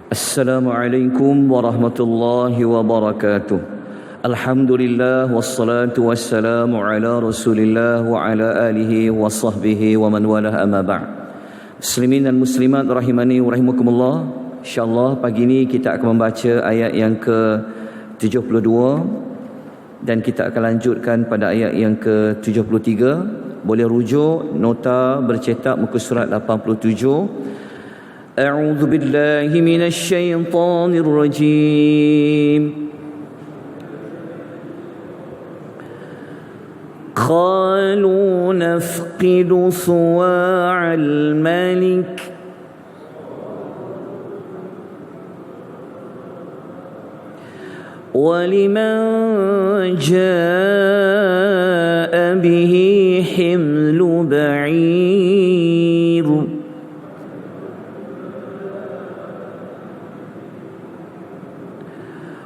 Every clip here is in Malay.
Assalamualaikum warahmatullahi wabarakatuh. Alhamdulillah wassalatu wassalamu ala Rasulillah wa ala alihi wa sahbihi wa man walah, amma ba'd. Muslimin dan muslimat rahimani wa rahimakumullah. InsyaAllah pagi ini kita akan membaca ayat yang ke-72 dan kita akan lanjutkan pada ayat yang ke-73. Boleh rujuk nota bercetak muka surat 87. أعوذ بالله من الشيطان الرجيم قالوا نفقد صواع الملك ولمن جاء به حمل بعير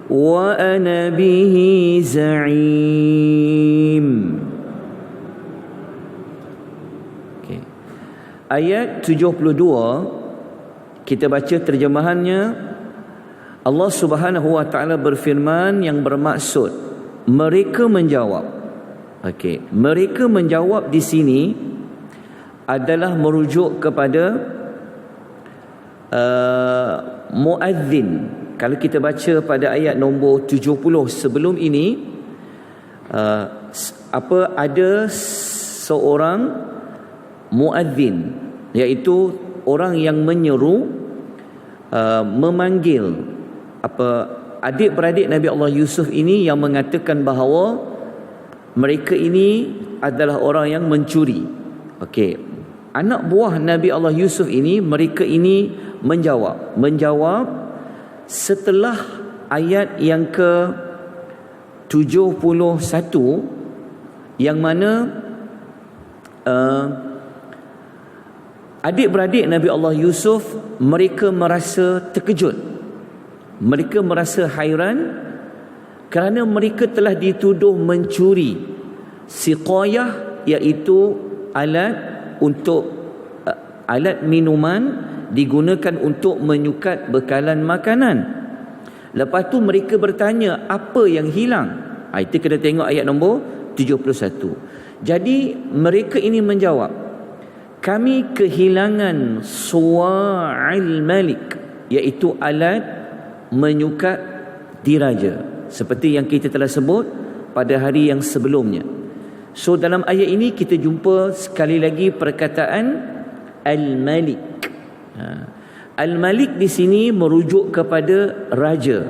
wa ana bihi za'im. Okay. Ayat 72 kita baca terjemahannya. Allah Subhanahu wa taala berfirman yang bermaksud mereka menjawab. Okey, mereka menjawab di sini adalah merujuk kepada muadzin. Kalau kita baca pada ayat nombor 70 sebelum ini, ada seorang muadzin, iaitu orang yang menyeru, memanggil adik-beradik Nabi Allah Yusuf ini, yang mengatakan bahawa mereka ini adalah orang yang mencuri. Okey, anak buah Nabi Allah Yusuf ini, mereka ini menjawab setelah ayat yang ke-71, yang mana adik-beradik Nabi Allah Yusuf, mereka merasa terkejut, mereka merasa hairan kerana mereka telah dituduh mencuri siqayah, iaitu alat minuman digunakan untuk menyukat bekalan makanan. Lepas tu mereka bertanya, apa yang hilang? Itu kena tengok ayat nombor 71. Jadi mereka ini menjawab, kami kehilangan suwa'il malik, iaitu alat menyukat diraja, seperti yang kita telah sebut pada hari yang sebelumnya. So dalam ayat ini kita jumpa sekali lagi perkataan al-malik. Al-Malik di sini merujuk kepada raja,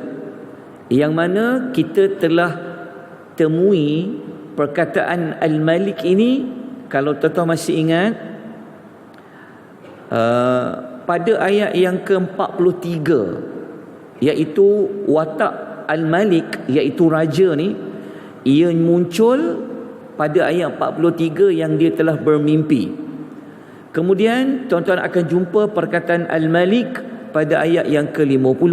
yang mana kita telah temui perkataan Al-Malik ini, kalau tuan-tuan masih ingat, pada ayat yang ke-43, iaitu watak Al-Malik, iaitu raja ni, ia muncul pada ayat 43 yang dia telah bermimpi. Kemudian tuan-tuan akan jumpa perkataan Al-Malik pada ayat yang ke-50,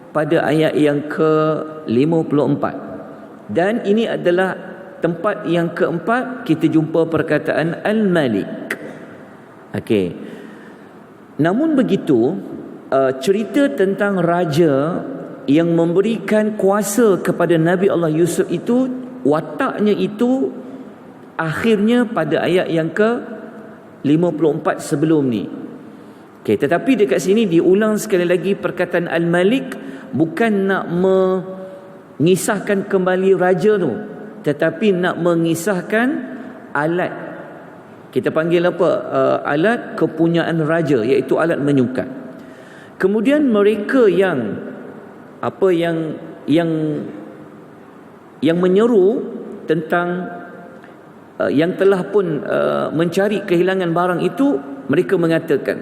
pada ayat yang ke-54. Dan ini adalah tempat yang keempat kita jumpa perkataan Al-Malik. Okey. Namun begitu, cerita tentang raja yang memberikan kuasa kepada Nabi Allah Yusuf itu, wataknya itu akhirnya pada ayat yang ke-54 sebelum ni. Okay, tetapi dekat sini diulang sekali lagi perkataan Al-Malik, bukan nak mengisahkan kembali raja tu, tetapi nak mengisahkan alat, kita panggil apa, alat kepunyaan raja, iaitu alat menyukat. Kemudian mereka yang menyeru tentang yang telah pun mencari kehilangan barang itu, mereka mengatakan,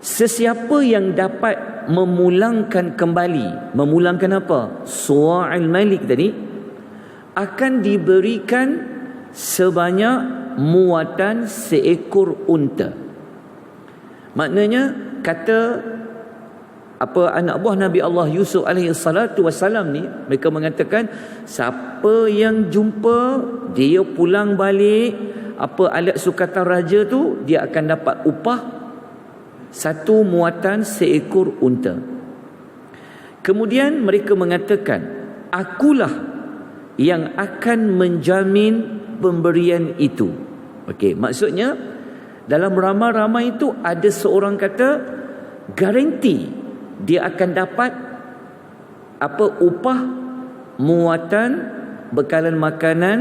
sesiapa yang dapat memulangkan kembali, memulangkan apa? Suwa'il malik tadi, akan diberikan sebanyak muatan seekor unta. Maknanya, kata anak buah Nabi Allah Yusuf alaihi salatu wassalam ni, mereka mengatakan, siapa yang jumpa dia pulang balik alat sukatan raja tu, dia akan dapat upah satu muatan seekor unta. Kemudian mereka mengatakan, akulah yang akan menjamin pemberian itu. Okey, maksudnya dalam ramai-ramai itu ada seorang kata garanti dia akan dapat upah muatan bekalan makanan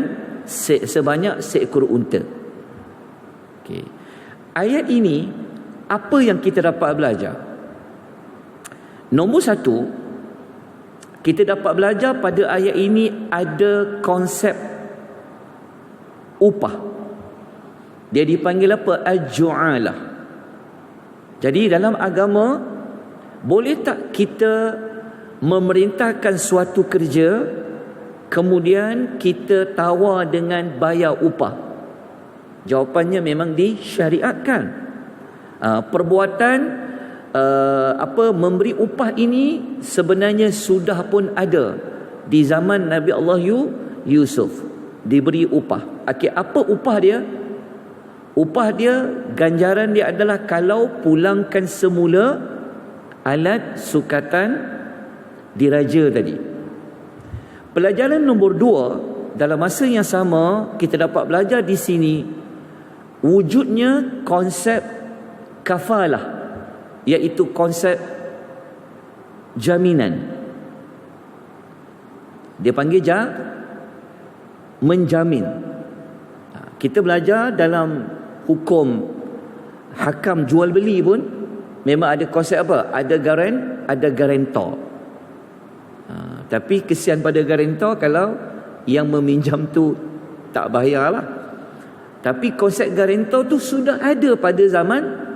sebanyak seekor unta. Okey. Ayat ini apa yang kita dapat belajar? Nombor satu, kita dapat belajar pada ayat ini ada konsep upah. Dia dipanggil apa? Al-ju'alah. Jadi dalam agama, boleh tak kita memerintahkan suatu kerja, kemudian kita tawar dengan bayar upah? Jawapannya memang disyariatkan. Perbuatan memberi upah ini sebenarnya sudah pun ada di zaman Nabi Allah Yusuf, diberi upah. Okey, apa upah dia? Upah dia, ganjaran dia adalah kalau pulangkan semula alat sukatan diraja tadi. Pelajaran nombor 2, dalam masa yang sama kita dapat belajar di sini wujudnya konsep kafalah, iaitu konsep jaminan. Dia panggil menjamin. Kita belajar dalam hukum hakam jual beli pun memang ada konsep apa? Ada garantor. Tapi kesian pada garantor kalau yang meminjam tu tak bayarlah. Tapi konsep garantor tu sudah ada pada zaman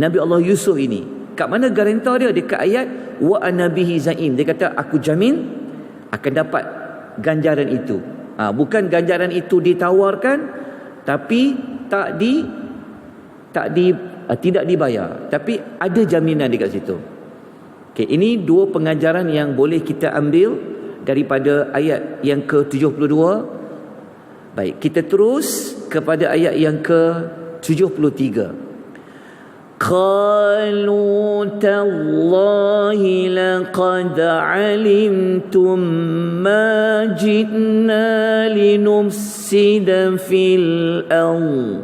Nabi Allah Yusuf ini. Kat mana garantor dia? Dekat ayat wa anabihi zaim. Dia kata aku jamin akan dapat ganjaran itu. Bukan ganjaran itu ditawarkan tapi tidak dibayar, tapi ada jaminan dekat situ. Okey, ini dua pengajaran yang boleh kita ambil daripada ayat yang ke-72. Baik, kita terus kepada ayat yang ke-73. قالوا تالله لقد علمتم ما جئنا لنفسد في الأرض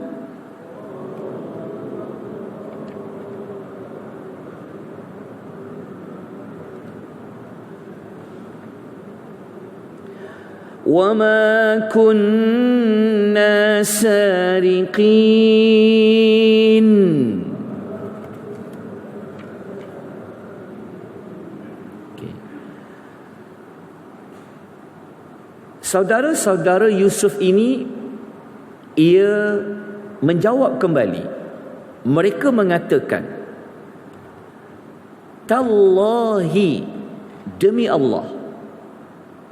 وما كنا سارقين. Saudara-saudara Yusuf ini, ia menjawab kembali. Mereka mengatakan, Tallahi, demi Allah.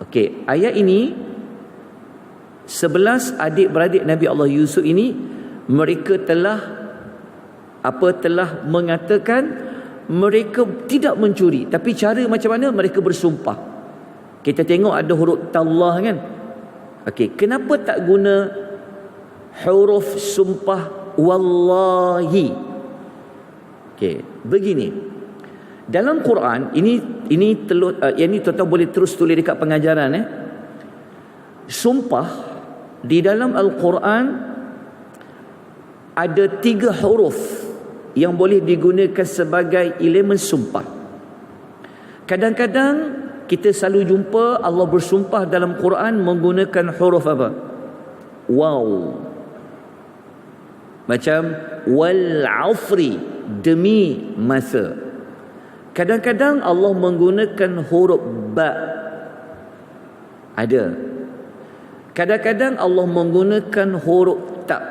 Okey, ayat ini 11 adik-beradik Nabi Allah Yusuf ini, mereka telah mengatakan mereka tidak mencuri, tapi cara macam mana mereka bersumpah. Kita tengok ada huruf tallah kan. Okey, kenapa tak guna huruf sumpah wallahi? Okey, begini. Dalam Quran ini tuan-tuan boleh terus tulis dekat pengajaran Sumpah di dalam Al-Quran ada 3 huruf yang boleh digunakan sebagai elemen sumpah. Kadang-kadang kita selalu jumpa Allah bersumpah dalam Quran menggunakan huruf apa? Waw. Macam wal afri, demi masa. Kadang-kadang Allah menggunakan huruf ba. Ada. Kadang-kadang Allah menggunakan huruf ta.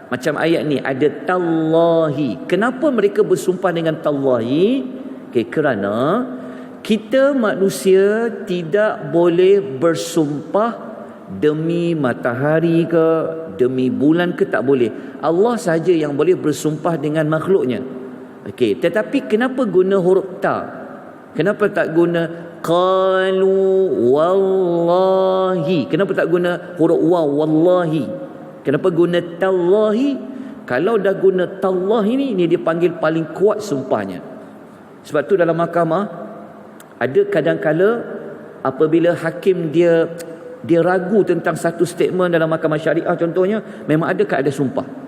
Macam ayat ni ada tallahi. Kenapa mereka bersumpah dengan tallahi? Kerana kita manusia tidak boleh bersumpah demi matahari ke, demi bulan ke, tak boleh. Allah sahaja yang boleh bersumpah dengan makhluknya. Okey, tetapi kenapa guna huruf ta? Kenapa tak guna qalu wallahi? Kenapa tak guna huruf waw wallahi? Kenapa guna tallahi? Kalau dah guna tallahi ni dipanggil paling kuat sumpahnya. Sebab tu dalam mahkamah Ada kadang-kala apabila hakim dia ragu tentang satu statement dalam mahkamah syariah contohnya, memang ada sumpah.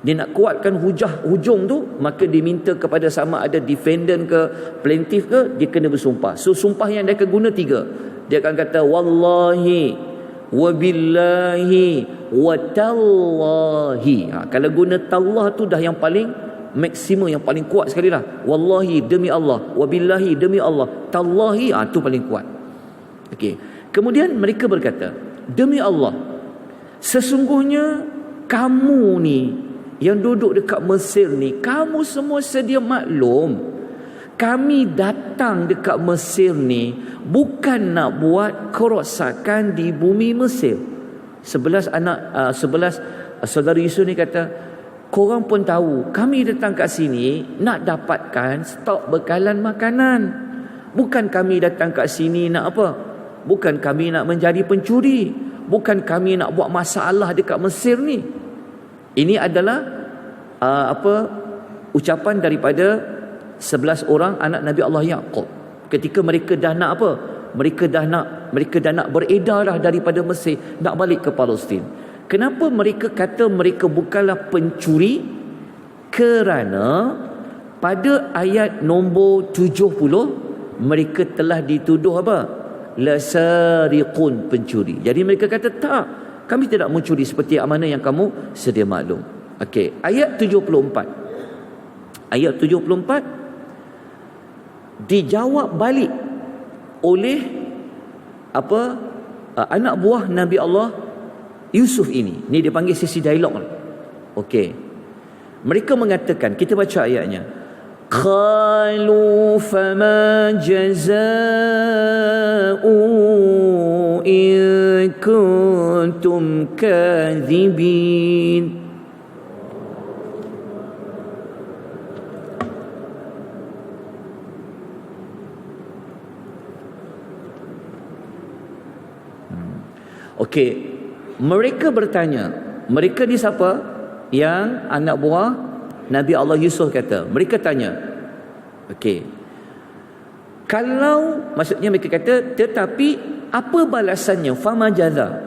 Dia nak kuatkan hujung tu, maka diminta kepada sama ada defendant ke plaintiff ke, dia kena bersumpah. So sumpah yang dia akan guna 3. Dia akan kata wallahi wabillahi watallahi. Kalau guna tallah tu dah yang paling maksimum, yang paling kuat sekali lah. Wallahi demi Allah, wabillahi demi Allah, tallahi tu paling kuat. Okey. Kemudian mereka berkata, demi Allah, sesungguhnya kamu ni yang duduk dekat Mesir ni, kamu semua sedia maklum, kami datang dekat Mesir ni bukan nak buat kerosakan di bumi Mesir. 11 saudara Yusuf ni kata, korang pun tahu kami datang kat sini nak dapatkan stok bekalan makanan. Bukan kami datang kat sini nak apa? Bukan kami nak menjadi pencuri. Bukan kami nak buat masalah dekat Mesir ni. Ini adalah ucapan daripada 11 orang anak Nabi Allah Yaqub. Ketika mereka dah nak apa? Mereka dah nak beredar dah daripada Mesir, nak balik ke Palestin. Kenapa mereka kata mereka bukanlah pencuri? Kerana pada ayat nombor 70 mereka telah dituduh apa? Lasariqun, pencuri. Jadi mereka kata tak, kami tidak mencuri seperti mana yang kamu sedia maklum. Okey, ayat 74. Ayat 74 dijawab balik oleh anak buah Nabi Allah Yusuf ini. Ni dia panggil sesi dialog. Okey. Mereka mengatakan, kita baca ayatnya. Qalu fama jazaa'u in kuntum kadhibin. Okey, mereka bertanya, mereka ni siapa? Yang anak buah Nabi Allah Yusuf kata. Mereka tanya, okey, kalau, maksudnya mereka kata, tetapi apa balasannya? Fama jaza,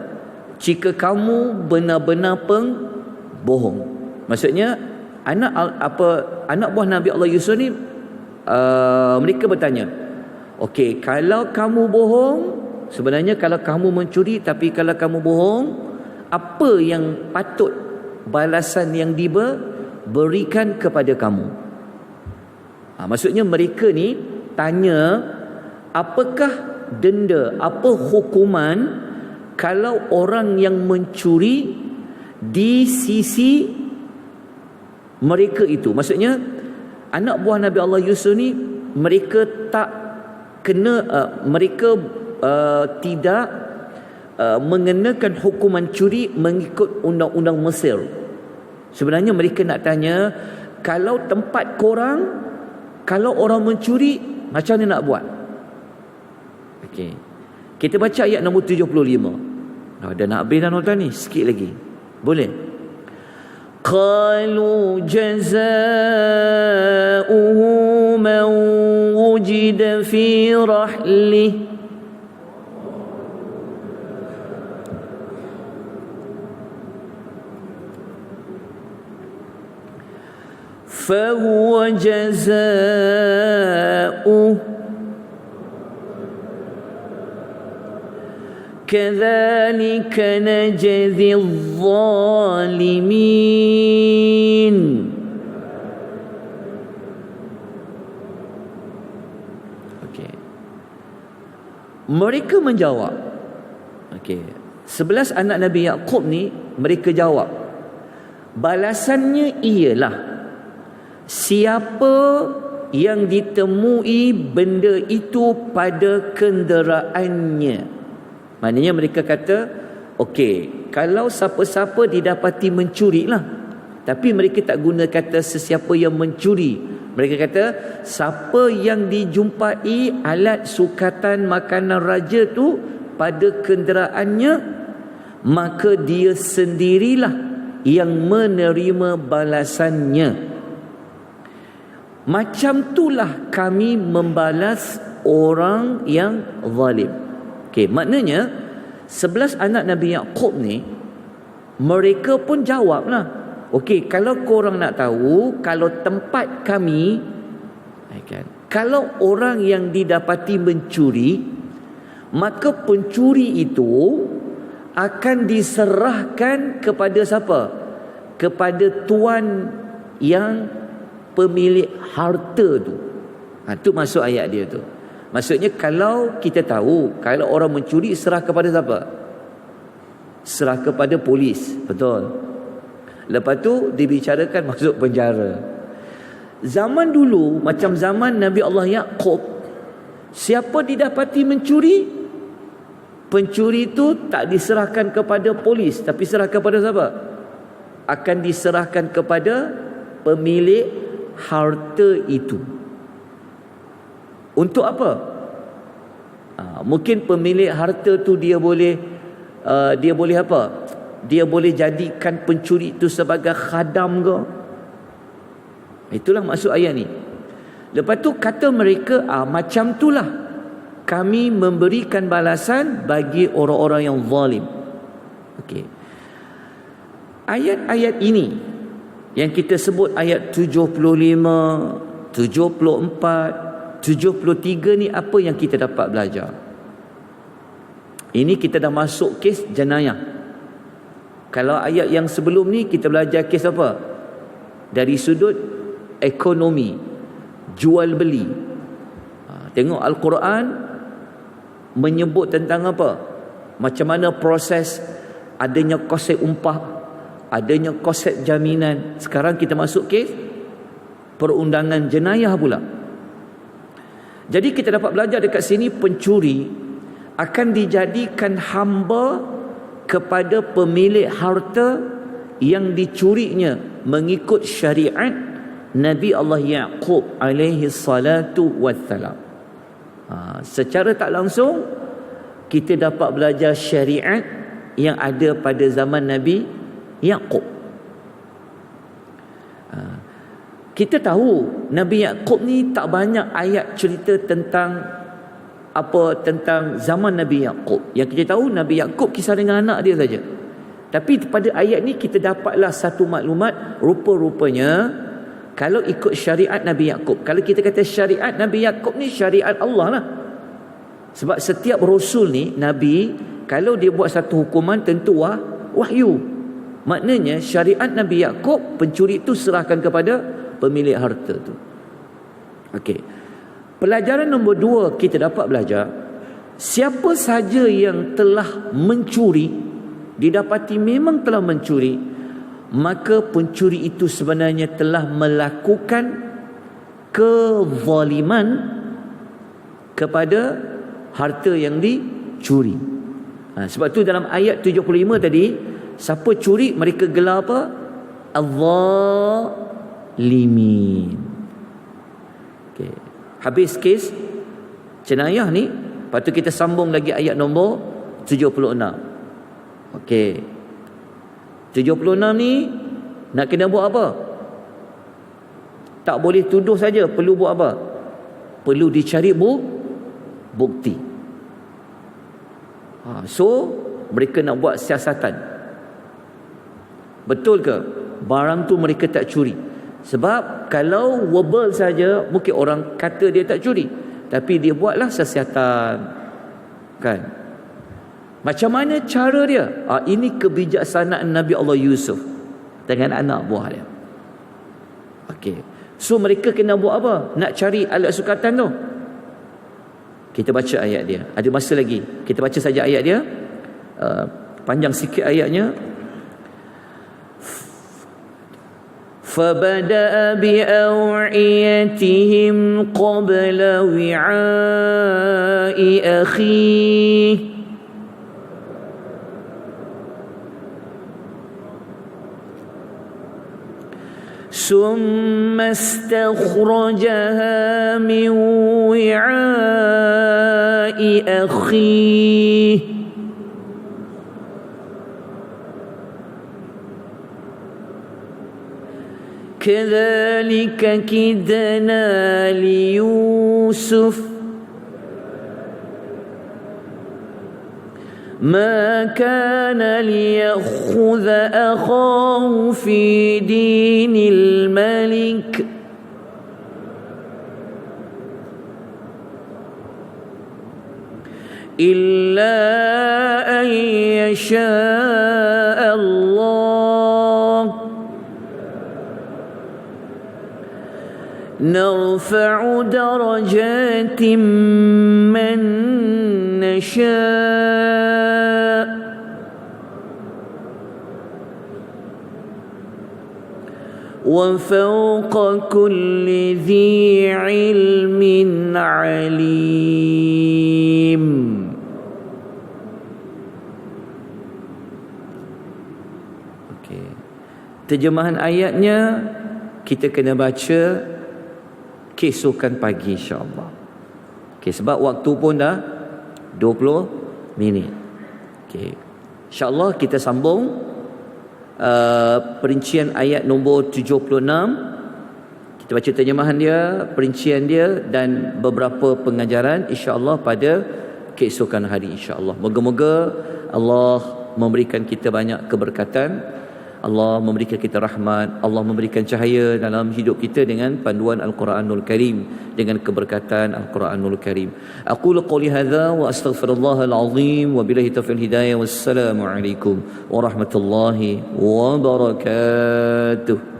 jika kamu benar-benar pembohong. Maksudnya anak buah Nabi Allah Yusuf ni, mereka bertanya, okey, kalau kamu bohong, sebenarnya kalau kamu mencuri, tapi kalau kamu bohong, apa yang patut balasan yang diberikan kepada kamu? Maksudnya mereka ni tanya, apakah denda, apa hukuman kalau orang yang mencuri di sisi mereka itu. Maksudnya anak buah Nabi Allah Yusuf ni, mereka tak kena, mereka tidak mengenakan hukuman curi mengikut undang-undang Mesir. Sebenarnya mereka nak tanya, kalau tempat korang, kalau orang mencuri, macam mana nak buat? Okey, kita baca ayat nombor 75. Dah nak habis dah tuan ni, sikit lagi. Boleh? Qalu jazaa'uhu man wujida fi rahlih. فهو جزاؤه كذلك نجزي الظالمين. Okey. Mereka menjawab. Okey. 11 anak Nabi Yaqub ni, mereka jawab, balasannya ialah siapa yang ditemui benda itu pada kenderaannya. Maknanya mereka kata, okey, kalau siapa-siapa didapati mencuri lah. Tapi mereka tak guna kata sesiapa yang mencuri. Mereka kata, siapa yang dijumpai alat sukatan makanan raja tu pada kenderaannya, maka dia sendirilah yang menerima balasannya. Macam itulah kami membalas orang yang zalim. Okey, maknanya 11 anak Nabi Yaqub ni, mereka pun jawablah. Okey, kalau korang nak tahu, kalau tempat kami, kan, kalau orang yang didapati mencuri, maka pencuri itu akan diserahkan kepada siapa? Kepada tuan yang pemilik harta tu. Tu masuk ayat dia tu. Maksudnya kalau kita tahu, kalau orang mencuri, serah kepada siapa? Serah kepada polis. Betul. Lepas tu dibicarakan masuk penjara. Zaman dulu, macam zaman Nabi Allah Yaqub, siapa didapati mencuri, pencuri itu tak diserahkan kepada polis, tapi serah kepada siapa? Akan diserahkan kepada pemilik harta itu. Untuk apa? Mungkin pemilik harta tu dia boleh apa? Dia boleh jadikan pencuri itu sebagai khadam ke? Itulah maksud ayat ni. Lepas tu kata mereka, macam itulah kami memberikan balasan bagi orang-orang yang zalim. Okey. Ayat-ayat ini yang kita sebut ayat 75, 74, 73 ni, apa yang kita dapat belajar? Ini kita dah masuk kes jenayah. Kalau ayat yang sebelum ni kita belajar kes apa? Dari sudut ekonomi, jual beli. Tengok Al-Quran menyebut tentang apa? Macam mana proses adanya konsep upah, adanya konsep jaminan. Sekarang kita masuk kes perundangan jenayah pula. Jadi kita dapat belajar dekat sini, pencuri akan dijadikan hamba kepada pemilik harta yang dicurinya mengikut syariat Nabi Allah Yaqub alaihi salatu wassalam. Secara tak langsung kita dapat belajar syariat yang ada pada zaman Nabi Yaqub. Kita tahu Nabi Yaqub ni tak banyak ayat cerita tentang zaman Nabi Yaqub. Yang kita tahu Nabi Yaqub kisah dengan anak dia saja. Tapi pada ayat ni kita dapatlah satu maklumat, rupa-rupanya kalau ikut syariat Nabi Yaqub, kalau kita kata syariat Nabi Yaqub ni syariat Allah lah. Sebab setiap rasul ni, Nabi, kalau dia buat satu hukuman tentu wahyu. Maknanya syariat Nabi Yaqub, pencuri itu serahkan kepada pemilik harta tu. Okey. Pelajaran nombor 2 kita dapat belajar, siapa saja yang telah mencuri, didapati memang telah mencuri, maka pencuri itu sebenarnya telah melakukan kezaliman kepada harta yang dicuri. Sebab tu dalam ayat 75 tadi, siapa curi mereka gelar apa? Az-zalimin. Okay. Habis kes jenayah ni, lepas tu kita sambung lagi ayat nombor 76. Okey. 76 ni nak kena buat apa? Tak boleh tuduh saja, perlu buat apa? Perlu dicari bukti. So mereka nak buat siasatan. Betul ke barang tu mereka tak curi? Sebab kalau verbal saja mungkin orang kata dia tak curi, tapi dia buatlah siasatan, kan? Macam mana cara dia? Ini kebijaksanaan Nabi Allah Yusuf dengan anak buah dia. Okey. So mereka kena buat apa? Nak cari alat sukatan tu. Kita baca ayat dia. Ada masa lagi. Kita baca saja ayat dia. Panjang sikit ayatnya. فَبَدَأَ بِأَوْعِيَتِهِمْ قَبْلَ وِعَاءِ أَخِيهِ ثُمَّ اسْتَخْرَجَهَا مِنْ وِعَاءِ أَخِيهِ كذلك كدنا ليوسف ما كان ليأخذ أخاه في دين الملك إلا أن يشاء الله نرفع درجات من نشاء وفوق كل ذي علم عليم. Okey. Terjemahan ayatnya kita kena baca keesokan pagi insya-Allah. Okey, sebab waktu pun dah 20 minit. Okey. Insya-Allah kita sambung perincian ayat nombor 76. Kita baca terjemahan dia, perincian dia dan beberapa pengajaran insya-Allah pada keesokan hari insya-Allah. Moga-moga Allah memberikan kita banyak keberkatan, Allah memberikan kita rahmat, Allah memberikan cahaya dalam hidup kita dengan panduan Al-Quranul Karim, dengan keberkatan Al-Quranul Karim. Aqulu qouli hadza wa astaghfirullahal azim wa billahi taufiq hidayah. Wassalamu alaikum warahmatullahi wabarakatuh.